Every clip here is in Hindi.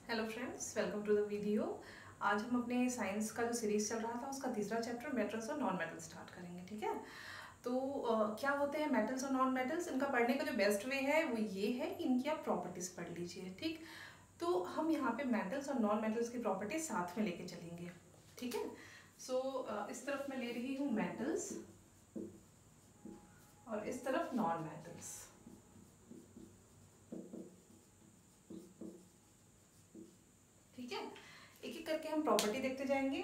Hello friends, welcome to the video. आज हम अपने साइंस का जो सीरीज चल रहा था उसका तीसरा चैप्टर मेटल्स और नॉन मेटल्स स्टार्ट करेंगे। ठीक है, तो क्या होते हैं मेटल्स और नॉन मेटल्स। इनका पढ़ने का जो बेस्ट वे है वो ये है कि इनकी आप प्रॉपर्टीज पढ़ लीजिए। ठीक, तो हम यहाँ पे मेटल्स और नॉन मेटल्स की प्रॉपर्टीज साथ में लेके चलेंगे। ठीक है, सो इस तरफ मैं ले रही हूँ मेटल्स और इस तरफ नॉन मेटल्स। ठीक है, एक एक करके हम प्रॉपर्टी देखते जाएंगे।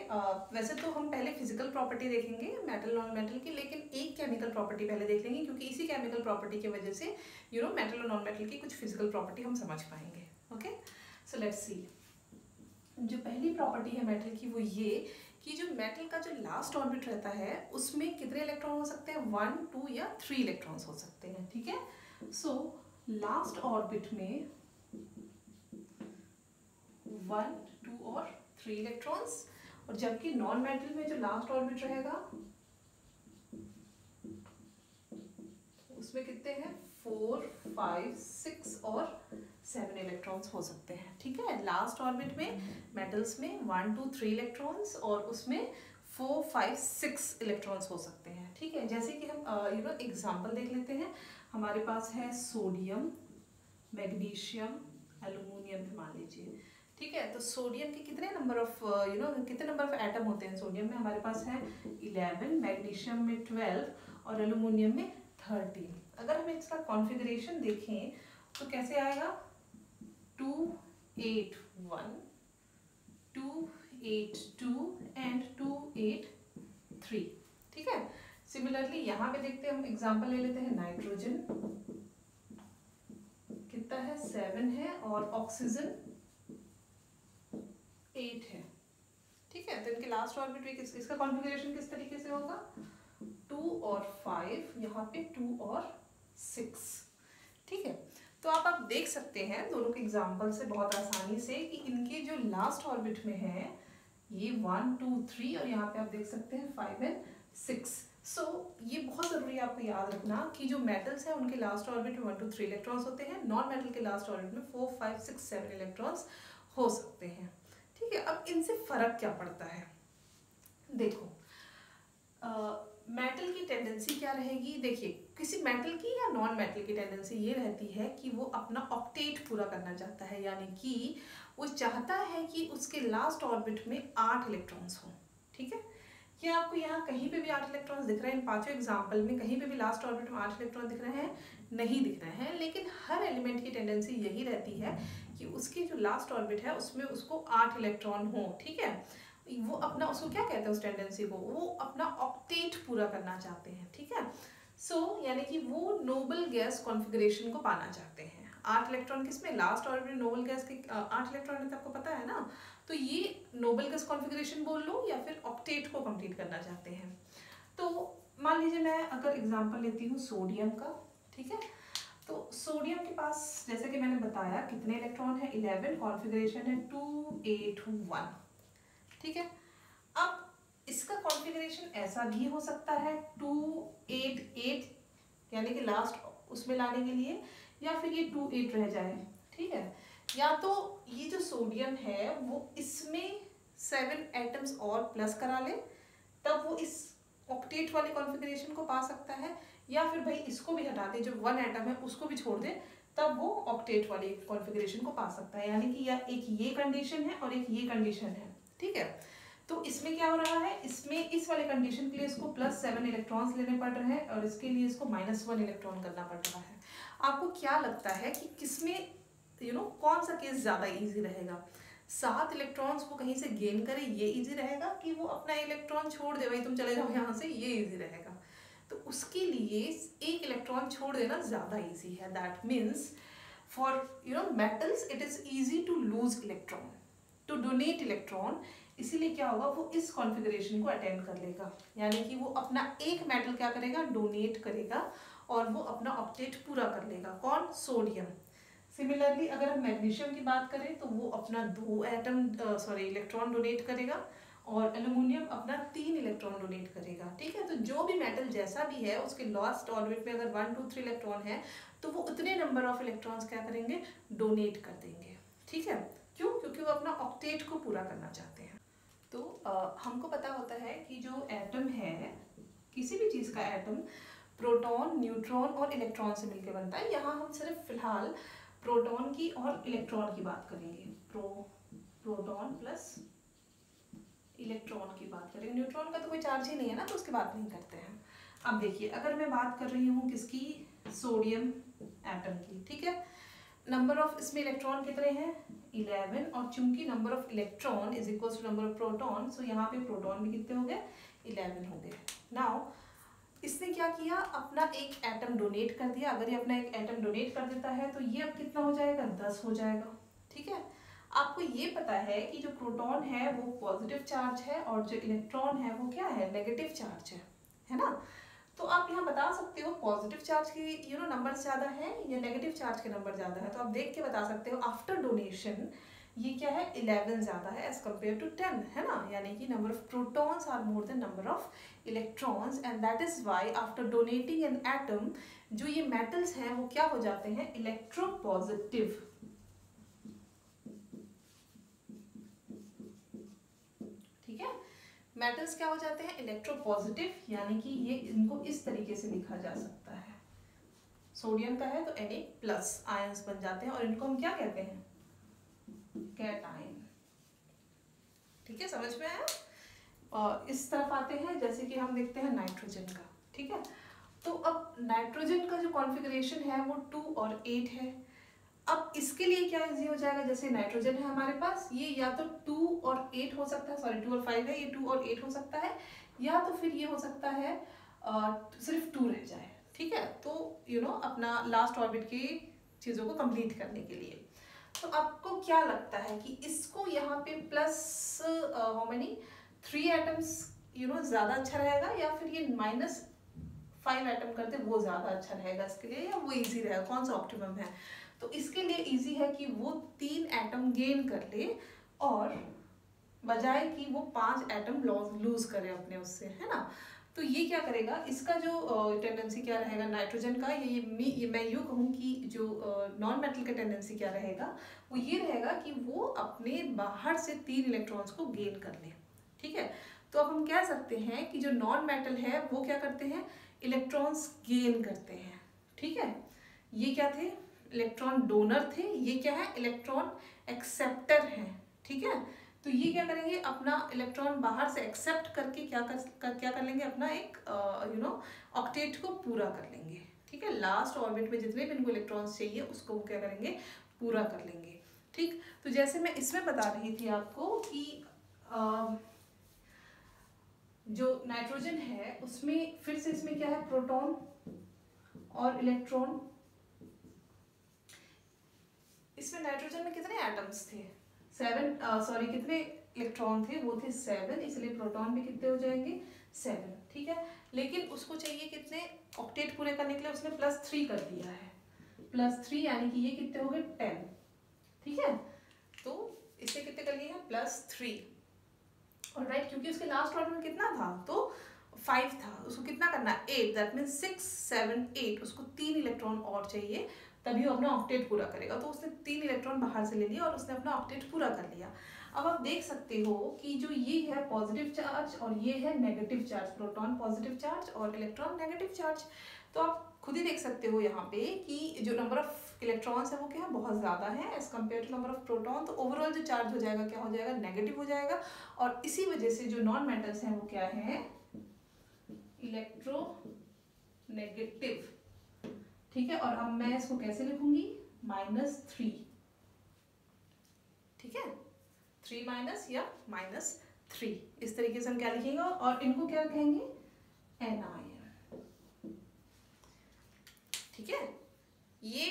वैसे तो हम पहले फिजिकल प्रॉपर्टी देखेंगे मेटल नॉन मेटल की, लेकिन एक केमिकल प्रॉपर्टी पहले देख लेंगे क्योंकि इसी केमिकल प्रॉपर्टी की वजह से मेटल और नॉन मेटल की कुछ फिजिकल प्रॉपर्टी हम समझ पाएंगे। Okay, so let's see. जो पहली प्रॉपर्टी है मेटल की वो ये कि जो मेटल का जो लास्ट ऑर्बिट रहता है उसमें कितने इलेक्ट्रॉन हो सकते हैं, 1, 2 या 3 इलेक्ट्रॉन्स हो सकते हैं। ठीक है, सो लास्ट ऑर्बिट में 1, 2 और 3 इलेक्ट्रॉन्स, और जबकि नॉन मेटल में जो लास्ट ऑर्बिट रहेगा उसमें कितने हैं, 4, 5, 6 और 7 इलेक्ट्रॉन्स हो सकते हैं। ठीक है, लास्ट ऑर्बिट में मेटल्स में 1, 2, 3 इलेक्ट्रॉन्स और उसमें 4, 5, 6 इलेक्ट्रॉन्स हो सकते हैं। ठीक है, जैसे कि हम एग्जांपल देख लेते हैं। हमारे पास है सोडियम, मैग्नीशियम, एल्युमिनियम मान लीजिए। ठीक है, तो सोडियम के कितने नंबर ऑफ कितने नंबर ऑफ एटम होते हैं सोडियम में, हमारे पास है 11, मैग्नीशियम में 12 और एल्युमिनियम में 13। अगर हम इसका कॉन्फ़िगरेशन देखें तो कैसे आएगा, 2, 8, 1, 2, 8, 2 एंड 2, 8, 3। ठीक है, सिमिलरली यहाँ पे देखते हैं, हम एग्जांपल ले लेते हैं। नाइट्रोजन कितना है, 7 है और ऑक्सीजन 8 है। ठीक है, तो इनके लास्ट ऑर्बिट में इसका कॉन्फ़िगरेशन किस तरीके से होगा, 2 और 5, यहाँ पे 2 और 6। ठीक है, तो आप देख सकते हैं दोनों के एग्जांपल से बहुत आसानी से कि इनके जो लास्ट ऑर्बिट में है ये 1, 2, 3 और यहाँ पे आप देख सकते हैं 5 एंड 6। सो ये बहुत ज़रूरी है आपको याद रखना कि जो मेटल्स हैं उनके लास्ट ऑर्बिट में 1, 2, 3 इलेक्ट्रॉन्स होते हैं, नॉन मेटल के लास्ट ऑर्बिट में 4, 5, 6, 7 इलेक्ट्रॉन्स हो सकते हैं। ठीक है, अब इनसे फर्क क्या पड़ता है, देखो मेटल की टेंडेंसी क्या रहेगी। देखिए, किसी मेटल की या नॉन मेटल की टेंडेंसी ये रहती है कि वो अपना ऑक्टेट पूरा करना चाहता है, यानी कि वो चाहता है कि उसके लास्ट ऑर्बिट में 8 इलेक्ट्रॉन्स हों। ठीक है, क्या आपको यहाँ कहीं पे भी 8 इलेक्ट्रॉन्स दिख रहे हैं, इन पांचों एग्जाम्पल में कहीं पे भी लास्ट ऑर्बिट में 8 इलेक्ट्रॉन दिख रहे हैं, नहीं दिख रहे हैं। लेकिन हर एलिमेंट की टेंडेंसी यही रहती है कि उसकी जो लास्ट ऑर्बिट है उसमें उसको 8 इलेक्ट्रॉन हो। ठीक है, वो अपना, उसको क्या कहते हैं उस टेंडेंसी को, वो अपना ऑक्टेट पूरा करना चाहते हैं। ठीक है, सो यानी कि वो नोबल गैस कॉन्फ़िगरेशन को पाना चाहते हैं। 8 इलेक्ट्रॉन किसमें, लास्ट ऑर्बिट नोबल गैस के 8 इलेक्ट्रॉन है, तो आपको पता है ना। तो ये नोबल गैस कॉन्फ़िगरेशन बोल लो या फिर ऑक्टेट को कंप्लीट करना चाहते हैं। तो मान लीजिए मैं अगर एग्जांपल लेती हूँ सोडियम का। ठीक है, तो सोडियम के पास जैसे कि मैंने बताया कितने इलेक्ट्रॉन है, 11, कॉन्फ़िगरेशन है 2, 8, 1। ठीक है, अब इसका कॉन्फ़िगरेशन ऐसा भी हो सकता है 2, 8, 8 यानी कि लास्ट उसमें लाने के लिए, या फिर ये 2, 8 रह जाए। ठीक है, या तो ये जो सोडियम है वो इसमें 7 एटम्स और प्लस करा ले, तब वो इस ऑक्टेट वाले कॉन्फ़िगरेशन को पा सकता है, या फिर भाई इसको भी हटा दे, जो 1 एटम है उसको भी छोड़ दे, तब वो ऑक्टेट वाले कॉन्फ़िगरेशन को पा सकता है। यानी कि या एक ये कंडीशन है और एक ये कंडीशन है। ठीक है, तो इसमें क्या हो रहा है, इसमें इस वाले कंडीशन के लिए इसको +7 इलेक्ट्रॉन्स लेने पड़ रहे हैं और इसके लिए इसको -1 इलेक्ट्रॉन करना पड़ रहा है। आपको क्या लगता है कि किसमें कौन सा केस ज़्यादा इजी रहेगा, 7 इलेक्ट्रॉन्स वो कहीं से गेन करे ये इजी रहेगा, कि वो अपना इलेक्ट्रॉन छोड़ दे, भाई तुम चले जाओ यहाँ से, ये इजी रहेगा। तो उसके लिए एक इलेक्ट्रॉन छोड़ देना ज़्यादा इजी है। That means for metals it is easy to lose electron, to donate electron. इसीलिए क्या होगा, वो इस कॉन्फ़िगरेशन को अटेंड कर लेगा, यानी कि वो अपना एक मेटल क्या करेगा, डोनेट करेगा और वो अपना ऑक्टेट पूरा कर लेगा। कौन, सोडियम। सिमिलरली अगर हम मैग्नीशियम की बात करें तो वो अपना 2 इलेक्ट्रॉन डोनेट करेगा और एल्युमिनियम अपना 3 इलेक्ट्रॉन डोनेट करेगा। ठीक है, तो जो भी मेटल जैसा भी है उसके लास्ट ऑर्बिट में अगर 1, 2, 3 इलेक्ट्रॉन है तो वो उतने नंबर ऑफ इलेक्ट्रॉन्स क्या करेंगे, डोनेट कर देंगे। ठीक है, क्यों? क्योंकि वो अपना ऑक्टेट को पूरा करना चाहते हैं। तो हमको पता होता है कि जो एटम है, किसी भी चीज़ का एटम प्रोटॉन, न्यूट्रॉन और इलेक्ट्रॉन से मिलकर बनता है। यहाँ हम सिर्फ फिलहाल प्रोटॉन की और इलेक्ट्रॉन की बात करेंगे। प्रोटॉन प्लस इलेक्ट्रॉन की बात करेंगे। न्यूट्रॉन का तो कोई चार्ज ही नहीं है ना, तो उसकी बात नहीं करते हैं। अब देखिए, अगर मैं बात कर रही हूँ किसकी, सोडियम एटम की, ठीक है। नंबर ऑफ इसमें इलेक्ट्रॉन कितने हैं, 11, और चूंकि number of electron is equal to number of proton, so यहाँ पे प्रोटॉन भी कितने हो गए, 11 हो गए। नाउ इसने क्या किया, अपना एक एटम डोनेट कर दिया। अगर ये अपना एक एटम डोनेट कर देता है तो ये अब कितना हो जाएगा, 10 हो जाएगा, ठीक है। आपको ये पता है कि जो प्रोटॉन है वो पॉजिटिव चार्ज है और जो इलेक्ट्रॉन है वो क्या है, नेगेटिव चार्ज है ना। तो आप यहाँ बता सकते हो पॉजिटिव चार्ज की नंबर ज़्यादा है या नेगेटिव चार्ज के नंबर ज़्यादा है। तो आप देख के बता सकते हो आफ्टर डोनेशन ये क्या है, 11 ज़्यादा है एज कम्पेयर टू 10, है ना। यानी कि number of protons are more than number of electrons, and that is why after donating an atom, जो ये मेटल्स हैं वो क्या हो जाते हैं, इलेक्ट्रोपॉजिटिव। ठीक है, मेटल्स क्या हो जाते हैं, इलेक्ट्रोपॉजिटिव, यानी कि ये इनको इस तरीके से लिखा जा सकता है। सोडियम का है तो Na+ आयंस बन जाते हैं और इनको हम क्या कहते हैं, कैटायन। ठीक है, समझ में आया। और इस तरफ आते हैं, जैसे कि हम देखते हैं नाइट्रोजन का, ठीक है। तो अब नाइट्रोजन का जो कॉन्फ़िगरेशन है वो 2 और 8 है। अब इसके लिए क्या इजी हो जाएगा, जैसे नाइट्रोजन है हमारे पास, ये या तो 2 और 8 हो सकता है, सॉरी 2 और 5 है, ये 2 और 8 हो सकता है, या तो फिर ये हो सकता है सिर्फ 2 रह जाए, ठीक है। तो अपना लास्ट ऑर्बिट की चीज़ों को कंप्लीट करने के लिए। तो आपको क्या लगता है कि इसको यहाँ पे प्लस हाउ मेनी 3 एटम्स ज़्यादा अच्छा रहेगा, या फिर ये -5 एटम करते वो ज़्यादा अच्छा रहेगा इसके लिए, या वो इजी रहेगा, कौन सा ऑप्टिमम है। तो इसके लिए इजी है कि वो 3 एटम गेन कर ले, और बजाय कि वो 5 एटम लूज करे अपने उससे, है ना। तो ये क्या करेगा, इसका जो टेंडेंसी क्या रहेगा नाइट्रोजन का, ये मैं यूँ कहूँ कि जो नॉन मेटल का टेंडेंसी क्या रहेगा, वो ये रहेगा कि वो अपने बाहर से 3 इलेक्ट्रॉन्स को गेन कर ले, ठीक है। तो अब हम कह सकते हैं कि जो नॉन मेटल है वो क्या करते हैं, इलेक्ट्रॉन्स गेन करते हैं, ठीक है। ये क्या थे, इलेक्ट्रॉन डोनर थे, ये क्या है, इलेक्ट्रॉन एक्सेप्टर हैं, ठीक है। तो ये क्या करेंगे, अपना इलेक्ट्रॉन बाहर से एक्सेप्ट करके क्या कर लेंगे, अपना एक ऑक्टेट को पूरा कर लेंगे, ठीक है। लास्ट ऑर्बिट में जितने भी इनको इलेक्ट्रॉन्स चाहिए उसको वो क्या करेंगे, पूरा कर लेंगे, ठीक। तो जैसे मैं इसमें बता रही थी आपको कि जो नाइट्रोजन है उसमें फिर से इसमें क्या है, प्रोटॉन और इलेक्ट्रॉन। इसमें नाइट्रोजन में कितने एटम्स थे, 7, सॉरी कितने इलेक्ट्रॉन थे, वो थे 7, इसलिए प्रोटॉन भी कितने हो जाएंगे, 7, ठीक है। लेकिन उसको चाहिए कितने, ऑक्टेट पूरे करने के लिए उसने +3 कर दिया है, +3 यानी कि ये कितने हो गए, 10, ठीक है। तो इससे कितने कर लिए हैं, +3, और राइट, क्योंकि उसके लास्ट ऑर्डर में कितना था, तो 5 था, उसको कितना करना है, 8, दैट मीन्स 6, 7, 8, उसको 3 इलेक्ट्रॉन और चाहिए, तभी वो अपना ऑक्टेट पूरा करेगा। तो उसने 3 इलेक्ट्रॉन बाहर से ले लिया और उसने अपना ऑक्टेट पूरा कर लिया। अब आप देख सकते हो कि जो ये है पॉजिटिव चार्ज और ये है negative charge, proton positive charge और इलेक्ट्रॉन नेगेटिव चार्ज। तो आप खुद ही देख सकते हो यहाँ पे कि जो नंबर ऑफ इलेक्ट्रॉन्स है वो क्या है, बहुत ज़्यादा है as compare to number of proton. तो ओवरऑल जो चार्ज हो जाएगा क्या हो जाएगा, नेगेटिव हो जाएगा। और इसी वजह से जो नॉन मेटल्स हैं वो क्या है, इलेक्ट्रो नेगेटिव, ठीक है। और अब मैं इसको कैसे लिखूंगी, -3, ठीक है, 3 माइनस या -3, इस तरीके से हम क्या लिखेंगे, और इनको क्या कहेंगे, एनायन, ठीक है। ये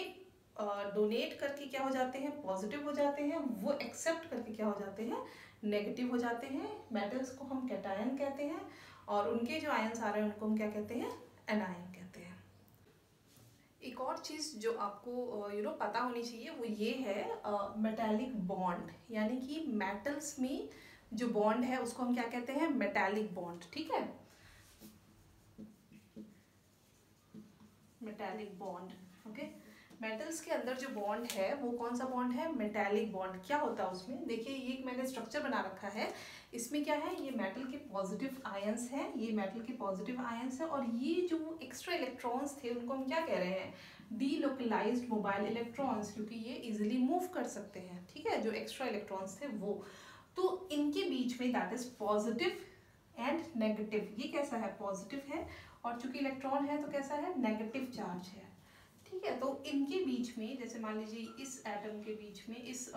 डोनेट करके क्या हो जाते हैं, पॉजिटिव हो जाते हैं, वो एक्सेप्ट करके क्या हो जाते हैं, नेगेटिव हो जाते हैं। मेटल्स को हम कैटायन कहते हैं, और उनके जो आयंस आ रहे हैं उनको हम क्या कहते हैं, एनायन कहते हैं। एक और चीज़ जो आपको पता होनी चाहिए वो ये है मेटालिक बॉन्ड, यानी कि मेटल्स में जो बॉन्ड है उसको हम क्या कहते हैं, मेटालिक बॉन्ड, ठीक है। Metallic bond, okay. मेटल्स के अंदर जो बॉन्ड है वो कौन सा बॉन्ड है? Metallic bond. क्या होता है उसमें? देखिए ये मैंने स्ट्रक्चर बना रखा है, इसमें क्या है, ये मेटल के पॉजिटिव आयंस हैं, ये मेटल के पॉजिटिव आयंस है, और ये जो एक्स्ट्रा इलेक्ट्रॉन्स थे उनको हम क्या कह रहे हैं? डीलोकलाइज्ड मोबाइल इलेक्ट्रॉन्स, क्योंकि ये इजिली मूव कर सकते हैं, ठीक है, जो एक्स्ट्रा इलेक्ट्रॉन्स थे वो। तो इनके बीच में that is positive and negative. ये कैसा है? पॉजिटिव है, और चूंकि इलेक्ट्रॉन है तो कैसा है? नेगेटिव चार्ज है, ठीक है। तो इनके बीच में, जैसे मान लीजिए इस एटम के बीच में, इस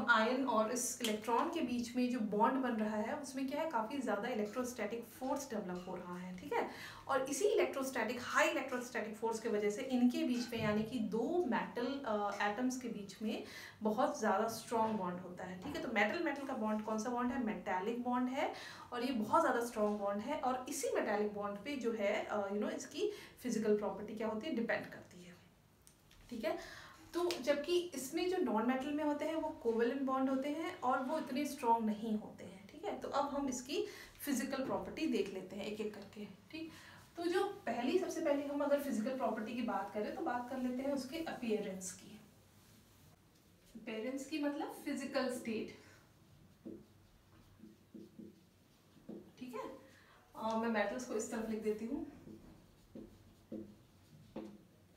आयन और इस इलेक्ट्रॉन के बीच में जो बॉन्ड बन रहा है उसमें क्या है? काफ़ी ज़्यादा इलेक्ट्रोस्टैटिक फोर्स डेवलप हो रहा है, ठीक है। और इसी हाई इलेक्ट्रोस्टैटिक फोर्स की वजह से इनके बीच में, यानी कि दो मेटल एटम्स के बीच में बहुत ज़्यादा स्ट्रॉन्ग बॉन्ड होता है, ठीक है। तो मेटल का बॉन्ड कौन सा बॉन्ड है? मेटालिक बॉन्ड है, और ये बहुत ज़्यादा स्ट्रॉन्ग बॉन्ड है, और इसी मेटालिक बॉन्ड पे जो है इसकी फिजिकल प्रॉपर्टी क्या होती है? डिपेंड करती है, ठीक है। तो जबकि इसमें जो नॉन मेटल में होते हैं वो कोवेलेंट बॉन्ड होते हैं और वो इतने स्ट्रॉन्ग नहीं होते हैं, ठीक है। तो अब हम इसकी फिजिकल प्रॉपर्टी देख लेते हैं एक एक करके, ठीक। तो जो सबसे पहले हम अगर फिजिकल प्रॉपर्टी की बात करें तो बात कर लेते हैं उसके अपीयरेंस की। अपीयरेंस की मतलब फिजिकल स्टेट, ठीक है। मैं मेटल्स को इस तरफ लिख देती हूँ,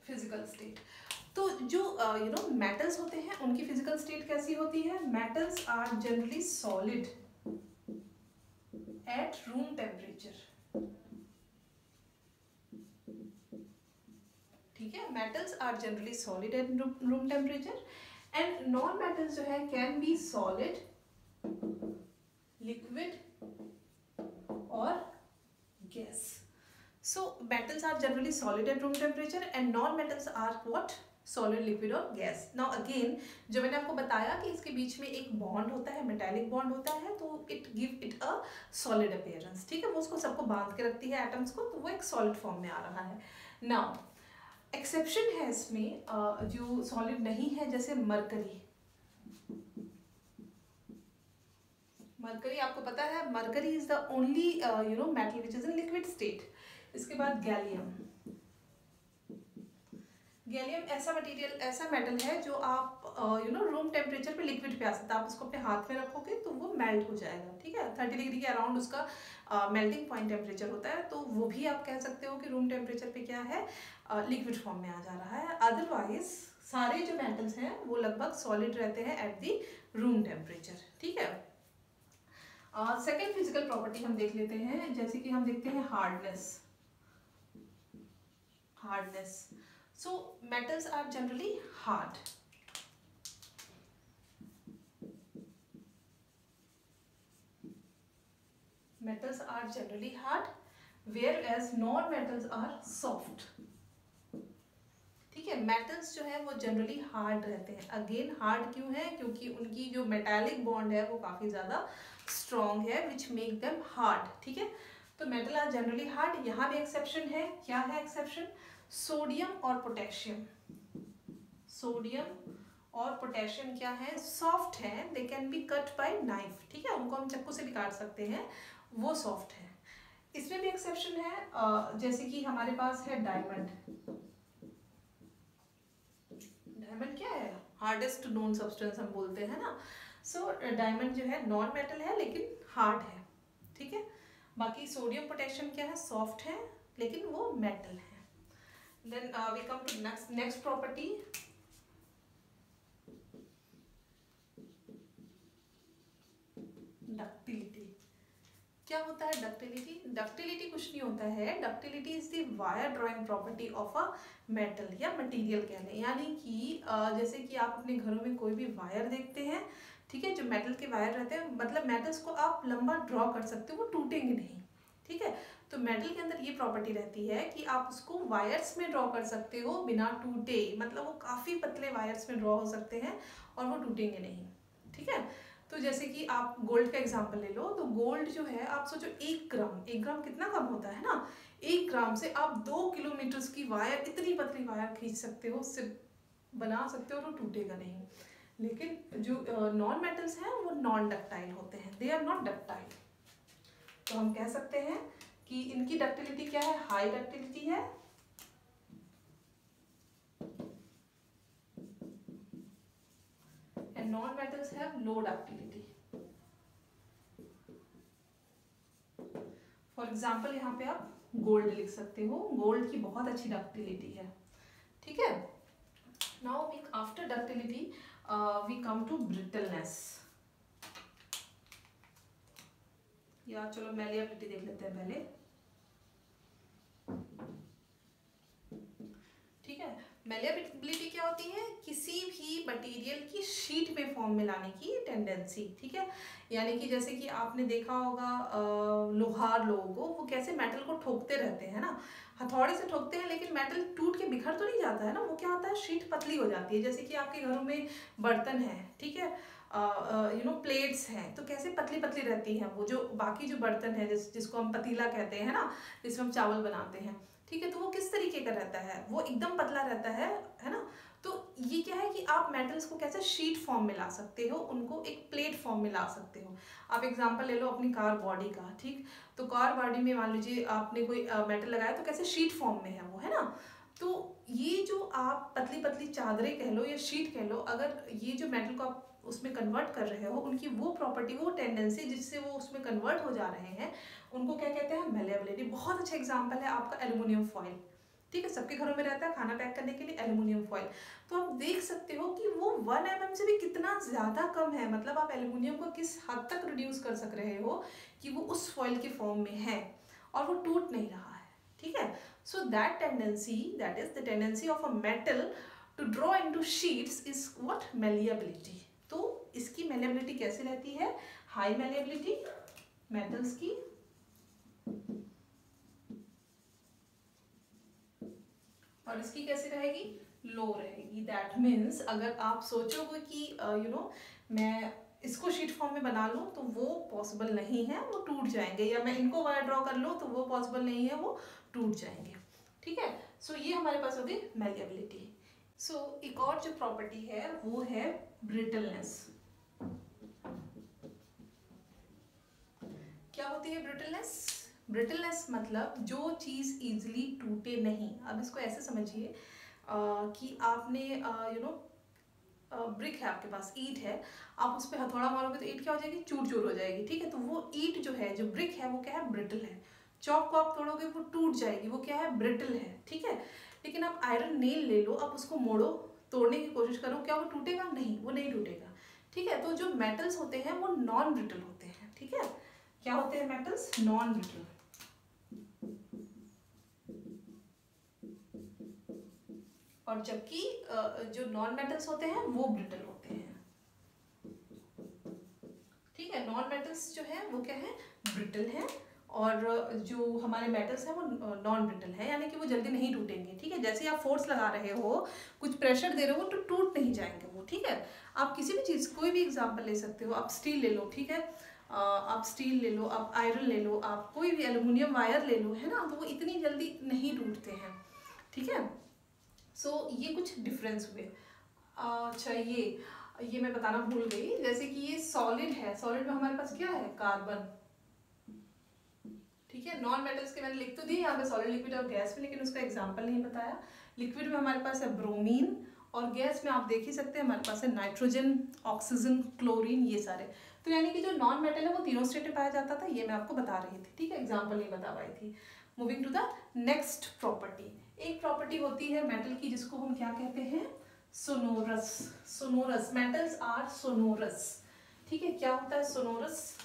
फिजिकल स्टेट। तो जो मेटल्स होते हैं उनकी फिजिकल स्टेट कैसी होती है? Metals are generally solid at room temperature, ठीक है। Metals are generally solid at room temperature, and non metals जो है कैन बी सॉलिड, लिक्विड और gas. So metals are generally solid at room temperature and non-metals are what? Solid, liquid और गैस। Now again, जो मैंने आपको बताया कि इसके बीच में एक बॉन्ड होता है, मेटालिक बॉन्ड होता है, तो it give it a solid appearance, ठीक है। वो उसको सबको बांध के रखती है एटम्स को, तो वो एक सॉलिड फॉर्म में आ रहा है। Now एक्सेप्शन है इसमें जो सॉलिड नहीं है, जैसे मरकरी। मरकरी आपको पता है, mercury is the only metal which is in liquid state. इसके बाद गैलियम। गैलियम ऐसा मटेरियल, ऐसा मेटल है जो आप रूम टेम्परेचर पे लिक्विड पे आ सकता है। आप उसको अपने हाथ में रखोगे तो वो मेल्ट हो जाएगा, ठीक है। 30 डिग्री के अराउंड उसका मेल्टिंग पॉइंट टेम्परेचर होता है, तो वो भी आप कह सकते हो कि रूम टेम्परेचर पे क्या है? लिक्विड फॉर्म में आ जा रहा है। अदरवाइज सारे जो मेटल्स हैं वो लगभग सॉलिड रहते हैं एट दी रूम टेम्परेचर, ठीक है। सेकेंड फिजिकल प्रॉपर्टी हम देख लेते हैं, जैसे कि हम देखते हैं hardness. So metals are generally hard. Metals are generally hard, whereas non-metals are soft. ठीक है, मेटल्स जो है वो जनरली हार्ड रहते हैं। अगेन हार्ड क्यों है? क्योंकि उनकी जो मेटालिक बॉन्ड है वो काफी ज्यादा स्ट्रॉन्ग है, विच मेक देम हार्ड, ठीक है। तो मेटल आर जनरली हार्ड। यहाँ भी एक्सेप्शन है। क्या है एक्सेप्शन? सोडियम और पोटेशियम। सोडियम और पोटेशियम क्या है? सॉफ्ट है, they can be cut by knife, ठीक है, उनको हम चाकू से भी काट सकते हैं, वो सॉफ्ट है। इसमें भी एक्सेप्शन है, जैसे कि हमारे पास है डायमंड। डायमंड क्या है? हार्डेस्ट नोन सब्सटेंस हम बोलते हैं ना। सो डायमंड जो है नॉन मेटल है लेकिन हार्ड है, ठीक है। बाकी सोडियम पोटेशियम क्या है? सॉफ्ट है लेकिन वो मेटल है। Then we come to next property, ductility. क्या होता है डक्टिलिटी? डक्टिलिटी कुछ नहीं होता है, ductility is the wire drawing property of a metal या मटेरियल कह लें। यानी कि जैसे कि आप अपने घरों में कोई भी वायर देखते हैं, ठीक है, जो मेटल के वायर रहते हैं, मतलब मेटल्स को आप लंबा ड्रॉ कर सकते हो, वो टूटेंगे नहीं, ठीक है। तो मेटल के अंदर ये प्रॉपर्टी रहती है कि आप उसको वायर्स में ड्रॉ कर सकते हो बिना टूटे, मतलब वो काफ़ी पतले वायर्स में ड्रॉ हो सकते हैं और वो टूटेंगे नहीं, ठीक है। तो जैसे कि आप गोल्ड का एग्जांपल ले लो, तो गोल्ड जो है, आप सोचो 1 ग्राम कितना कम होता है ना। 1 ग्राम से आप 2 किलोमीटर की वायर, इतनी पतली वायर खींच सकते हो, उससे बना सकते हो, तो टूटेगा नहीं। लेकिन जो नॉन मेटल्स हैं वो नॉन डक्टाइल होते हैं, दे आर नॉट डक्टाइल। तो हम कह सकते हैं कि इनकी डक्टिलिटी क्या है? हाई डक्टिलिटी है, non-metals have low ductility. For example यहाँ पे आप गोल्ड लिख सकते हो, गोल्ड की बहुत अच्छी डक्टिलिटी है, ठीक है। Now we after ductility we come to brittleness, या चलो मैलिएबिलिटी देख लेते हैं पहले, ठीक है। मैलिएबिलिटी क्या होती है? किसी भी मटेरियल की शीट में फॉर्म में लाने की टेंडेंसी, ठीक है। यानी कि जैसे कि आपने देखा होगा लोहार लोगों को, वो कैसे मेटल को ठोकते रहते हैं ना, हथौड़े से ठोकते हैं, लेकिन मेटल टूट के बिखर तो नहीं जाता है ना, वो क्या होता है, शीट पतली हो जाती है। जैसे कि आपके घरों में बर्तन है, ठीक है, प्लेट्स हैं, तो कैसे पतली पतली रहती हैं वो, जो बाकी जो बर्तन है जिसको हम पतीला कहते हैं ना, जिसमें हम चावल बनाते हैं, ठीक है, तो वो किस तरीके का रहता है, वो एकदम पतला रहता है ना। तो ये क्या है कि आप मेटल्स को कैसे शीट फॉर्म में ला सकते हो, उनको एक प्लेट फॉर्म में ला सकते हो। आप एग्जांपल ले लो अपनी कार बॉडी का, ठीक, तो कार बॉडी में मान लीजिए आपने कोई मेटल लगाया, तो कैसे शीट फॉर्म में है वो, है ना। तो ये जो आप पतली पतली चादरें कह लो या शीट कह लो, अगर ये जो मेटल को आप उसमें कन्वर्ट कर रहे हो, उनकी वो प्रॉपर्टी, वो टेंडेंसी जिससे वो उसमें कन्वर्ट हो जा रहे हैं, उनको क्या कहते हैं, मैलिएबिलिटी। बहुत अच्छा एग्जांपल है आपका एल्युमिनियम फॉइल, ठीक है, सबके घरों में रहता है खाना पैक करने के लिए एल्युमिनियम फॉइल। तो आप देख सकते हो कि वो 1 mm से भी कितना ज़्यादा कम है, मतलब आप एल्युमिनियम को किस हद तक रिड्यूस कर सक रहे हो कि वो उस फॉइल के फॉर्म में है और वो टूट नहीं रहा है, ठीक है। So that tendency, that is the tendency of a metal to draw into sheets is what, malleability. तो इसकी मैलिएबिलिटी कैसे रहती है, हाई मैलिएबिलिटी मेटल्स की, और इसकी कैसे रहेगी, लो रहेगी। दैट मीन्स अगर आप सोचोगे कि मैं इसको शीट फॉर्म में बना लूँ तो वो पॉसिबल नहीं है, वो टूट जाएंगे, या मैं इनको वायर ड्रॉ कर लूँ तो वो पॉसिबल नहीं है, वो टूट जाएंगे, ठीक है। सो ये हमारे पास होगी मैलिएबिलिटी। सो एक और जो प्रॉपर्टी है वो है ब्रिटलनेस। क्या होती है ब्रिटलनेस? ब्रिटलनेस मतलब जो चीज़ इजीली टूटे नहीं। अब इसको ऐसे समझिए कि आपने ब्रिक है आपके पास, ईंट है, आप उस पर हथौड़ा मारोगे तो ईंट क्या हो जाएगी, चूर चूर हो जाएगी, ठीक है। तो वो ईंट जो है, जो ब्रिक है, वो क्या है, ब्रिटल है। चौक को आप तोड़ोगे वो टूट जाएगी, वो क्या है, ब्रिटल है, ठीक है। लेकिन आप आयरन नेल ले लो, आप उसको मोड़ो, तोड़ने की कोशिश करो, क्या वो टूटेगा? नहीं, वो नहीं टूटेगा, ठीक है। तो जो मेटल्स होते हैं वो नॉन ब्रिटल होते हैं, ठीक है। क्या होते हैं मेटल्स? Non brittle. और जबकि जो नॉन मेटल्स होते हैं वो ब्रिटल होते हैं, ठीक है। नॉन मेटल्स जो है वो क्या है, ब्रिटल है, और जो हमारे मेटल्स हैं वो नॉन ब्रिटल है, यानी कि वो जल्दी नहीं टूटेंगे, ठीक है। जैसे आप फोर्स लगा रहे हो, कुछ प्रेशर दे रहे हो, तो टूट नहीं जाएंगे वो, ठीक है। आप किसी भी चीज़, कोई भी एग्जांपल ले सकते हो, आप स्टील ले लो, ठीक है, आप स्टील ले लो, आप आयरन ले लो, आप कोई भी एल्युमिनियम वायर ले लो, है ना, तो वो इतनी जल्दी नहीं टूटते हैं, ठीक है। सो ये कुछ डिफरेंस हुए। अच्छा, ये मैं बताना भूल गई, जैसे कि ये सॉलिड है, सॉलिड में हमारे पास क्या है, कार्बन, ठीक है। नॉन मेटल्स के मैंने लिख तो दिए यहाँ पे, सॉलिड, लिक्विड और गैस में, लेकिन उसका एग्जांपल नहीं बताया। लिक्विड में हमारे पास है ब्रोमीन, और गैस में आप देख ही सकते हैं हमारे पास है नाइट्रोजन, ऑक्सीजन, क्लोरीन, ये सारे। तो यानी कि जो नॉन मेटल है वो तीनों स्टेट में पाया जाता था, ये मैं आपको बता रही थी, ठीक है, एग्जाम्पल नहीं बता पाई थी। Moving to the next property. एक प्रॉपर्टी होती है मेटल की जिसको हम क्या कहते हैं, sonorous. Sonorous, metals are sonorous, ठीक है। क्या होता है sonorous?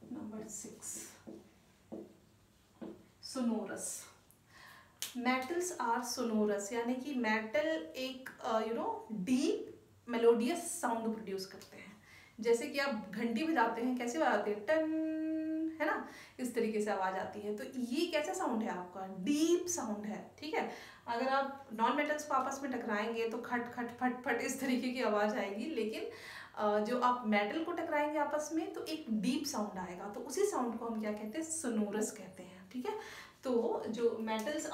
Number 6, sonorous. Metals are sonorous, यानी कि मेटल एक डीप मेलोडियस साउंड प्रोड्यूस करते हैं। जैसे कि आप घंटी बजाते हैं, कैसे बजाते हैं, टन, है ना, इस तरीके से आवाज आती है। तो ये कैसा साउंड है आपका, डीप साउंड है, ठीक है। अगर आप नॉन मेटल्स को आपस में टकराएंगे तो खट खट फट फट इस तरीके की आवाज आएगी, लेकिन जो आप मेटल को टकराएंगे आपस में तो एक डीप साउंड आएगा, तो उसी साउंड को हम क्या कहते हैं, सोनोरस कहते हैं, ठीक है। तो जो मेटल्स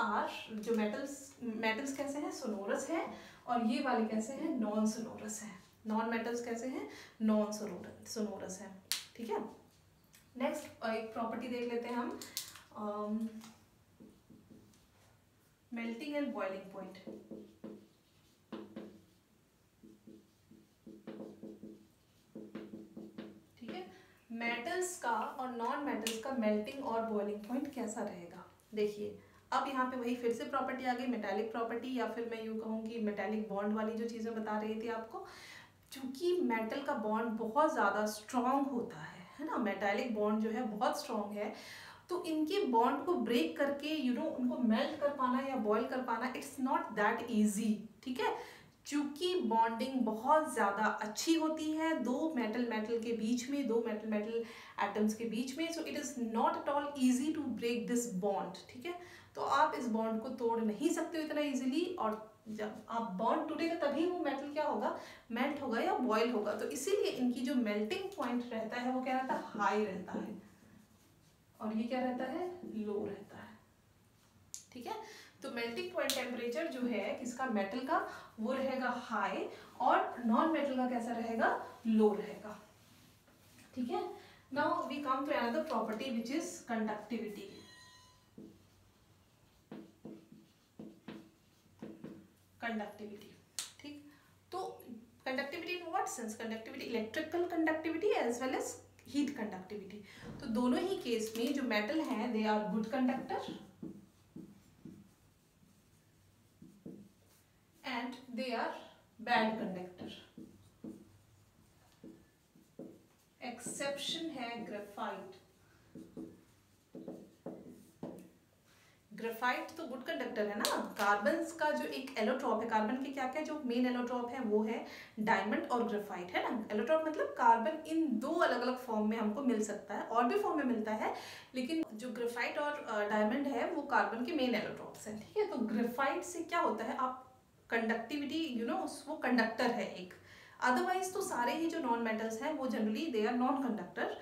कैसे हैं, सोनोरस है, और ये वाले कैसे हैं, नॉन सोनोरस है। नॉन मेटल्स कैसे हैं, नॉन सोनोरस है, ठीक है। नेक्स्ट एक प्रॉपर्टी देख लेते हैं हम, melting and boiling point. Metals का और नॉन मेटल्स का मेल्टिंग और बॉइलिंग पॉइंट कैसा रहेगा। देखिए अब यहाँ पे वही फिर से प्रॉपर्टी आ गई, मेटालिक प्रॉपर्टी, या फिर मैं यूँ कहूँ कि मेटालिक बॉन्ड वाली जो चीज़ें बता रही थी आपको। क्योंकि मेटल का बॉन्ड बहुत ज़्यादा स्ट्रॉन्ग होता है ना, मेटालिक बॉन्ड जो है बहुत स्ट्रॉन्ग है, तो इनके बॉन्ड को ब्रेक करके उनको मेल्ट कर पाना या बॉयल कर पाना, इट्स नॉट दैट इजी। ठीक है, क्योंकि बॉन्डिंग बहुत ज़्यादा अच्छी होती है दो मेटल के बीच में, दो मेटल एटम्स के बीच में, so it is not at all easy to break this bond. ठीक है, तो आप इस बॉन्ड को तोड़ नहीं सकते हो इतना ईजिली, और जब आप बॉन्ड टूटेगा तभी वो मेटल क्या होगा, मेल्ट होगा या बॉयल होगा। तो इसीलिए इनकी जो मेल्टिंग पॉइंट रहता है वो क्या रहता है, हाई रहता है, और ये क्या रहता है, लो रहता है। ठीक है, तो मेल्टिंग पॉइंट टेम्परेचर जो है किसका, मेटल का, वो रहेगा हाई, और नॉन मेटल का कैसा रहेगा, लो रहेगा। ठीक है, now we come to another property which is conductivity. Conductivity, ठीक, तो conductivity in what sense, conductivity electrical conductivity as well as heat conductivity. तो दोनों ही केस में जो मेटल हैं they are good conductor and they are bad conductor। Exception है ग्रेफाइट। ग्रेफाइट तो गुड कंडक्टर है ना। कार्बन का जो एक एलोट्रॉप है, कार्बन के क्या क्या जो मेन एलोट्रॉप है वो है डायमंड और ग्रेफाइट, है ना। एलोट्रॉप मतलब कार्बन इन दो अलग अलग फॉर्म में हमको मिल सकता है, और भी फॉर्म में मिलता है, लेकिन जो ग्रेफाइट और डायमंड है वो कार्बन के मेन एलोट्रॉप्स हैं। ठीक है, तो ग्रेफाइट से क्या होता है, आप कंडक्टिविटी वो कंडक्टर है एक, अदरवाइज तो सारे ही जो नॉन मेटल्स हैं वो generally they are non conductor,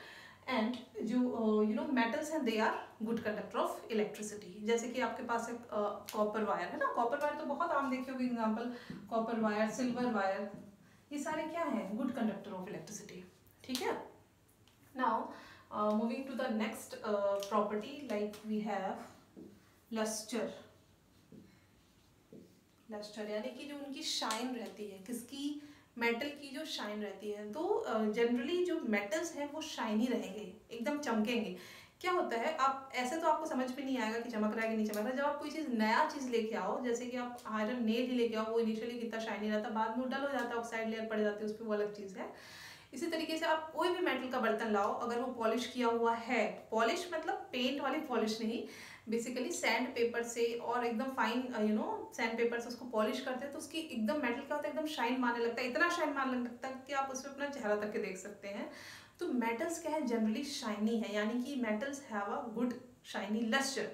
and जो मेटल्स हैं they are good conductor of electricity. जैसे कि आपके पास एक कॉपर वायर है ना, कॉपर वायर तो बहुत आम देखे होगे example, copper wire, silver wire, ये सारे क्या हैं, गुड कंडक्टर ऑफ इलेक्ट्रिसिटी। ठीक है, now moving to the next property, like we have lustre. Lustre यानी कि जो उनकी शाइन रहती है, किसकी, मेटल की जो शाइन रहती है। तो जनरली जो मेटल्स हैं वो शाइनी रहेंगे, एकदम चमकेंगे। क्या होता है, आप ऐसे तो आपको समझ में नहीं आएगा कि चमक रहा है कि नहीं चमक रहा है। जब आप कोई चीज़ नया चीज़ लेके आओ, जैसे कि आप आयरन नेल ही लेके आओ, वो इनिशियली कितना शाइनी रहता है, बाद में डल हो जाता है, ऑक्साइड लेयर पड़ जाती है उस पर, वो अलग चीज़ है। इसी तरीके से आप कोई भी मेटल का बर्तन लाओ, अगर वो पॉलिश किया हुआ है, पॉलिश मतलब पेंट वाली पॉलिश नहीं, बेसिकली सैंड पेपर से और एकदम फाइन सैंड पेपर से उसको पॉलिश करते हैं, तो उसकी एकदम मेटल क्या होता है, एकदम शाइन मारने लगता है, इतना शाइन मारने लगता है कि आप उसमें अपना चेहरा तक के देख सकते हैं। तो मेटल्स क्या है, जनरली शाइनी है, यानी कि metals have a good shiny lustre,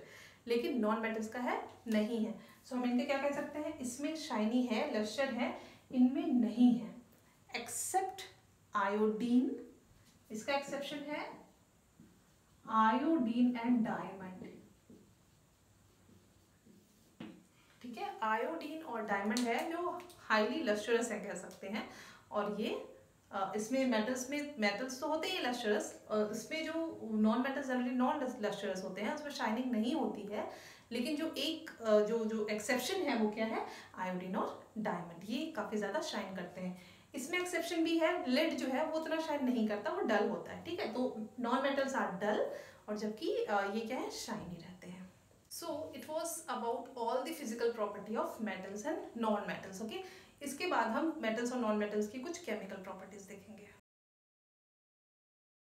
लेकिन नॉन मेटल्स का है नहीं है। सो हम इनके क्या कह सकते हैं, इसमें शाइनी है, लस्टर है, इनमें नहीं है, एक्सेप्ट आयोडीन। इसका एक्सेप्शन है आयोडीन एंड डायमंड। ठीक है, आयोडीन और डायमंड है जो हाईली लस्टरस है कह सकते हैं, और ये इसमें मेटल्स तो होते ही लस्टरस, इसमें जो non metals generally non lustrous होते हैं, उसमें शाइनिंग नहीं होती है, लेकिन जो एक जो एक्सेप्शन है वो क्या है, आयोडीन और डायमंड, ये काफ़ी ज़्यादा शाइन करते हैं। इसमें एक्सेप्शन भी है, लेड जो है वो उतना शाइन नहीं करता, वो डल होता है। ठीक है, तो नॉन मेटल्स आर डल, और जबकि ये क्या है, शाइनी रहते हैं। So it was about all the physical property of metals and non-metals. Okay, इसके बाद हम metals और non-metals की कुछ chemical properties देखेंगे।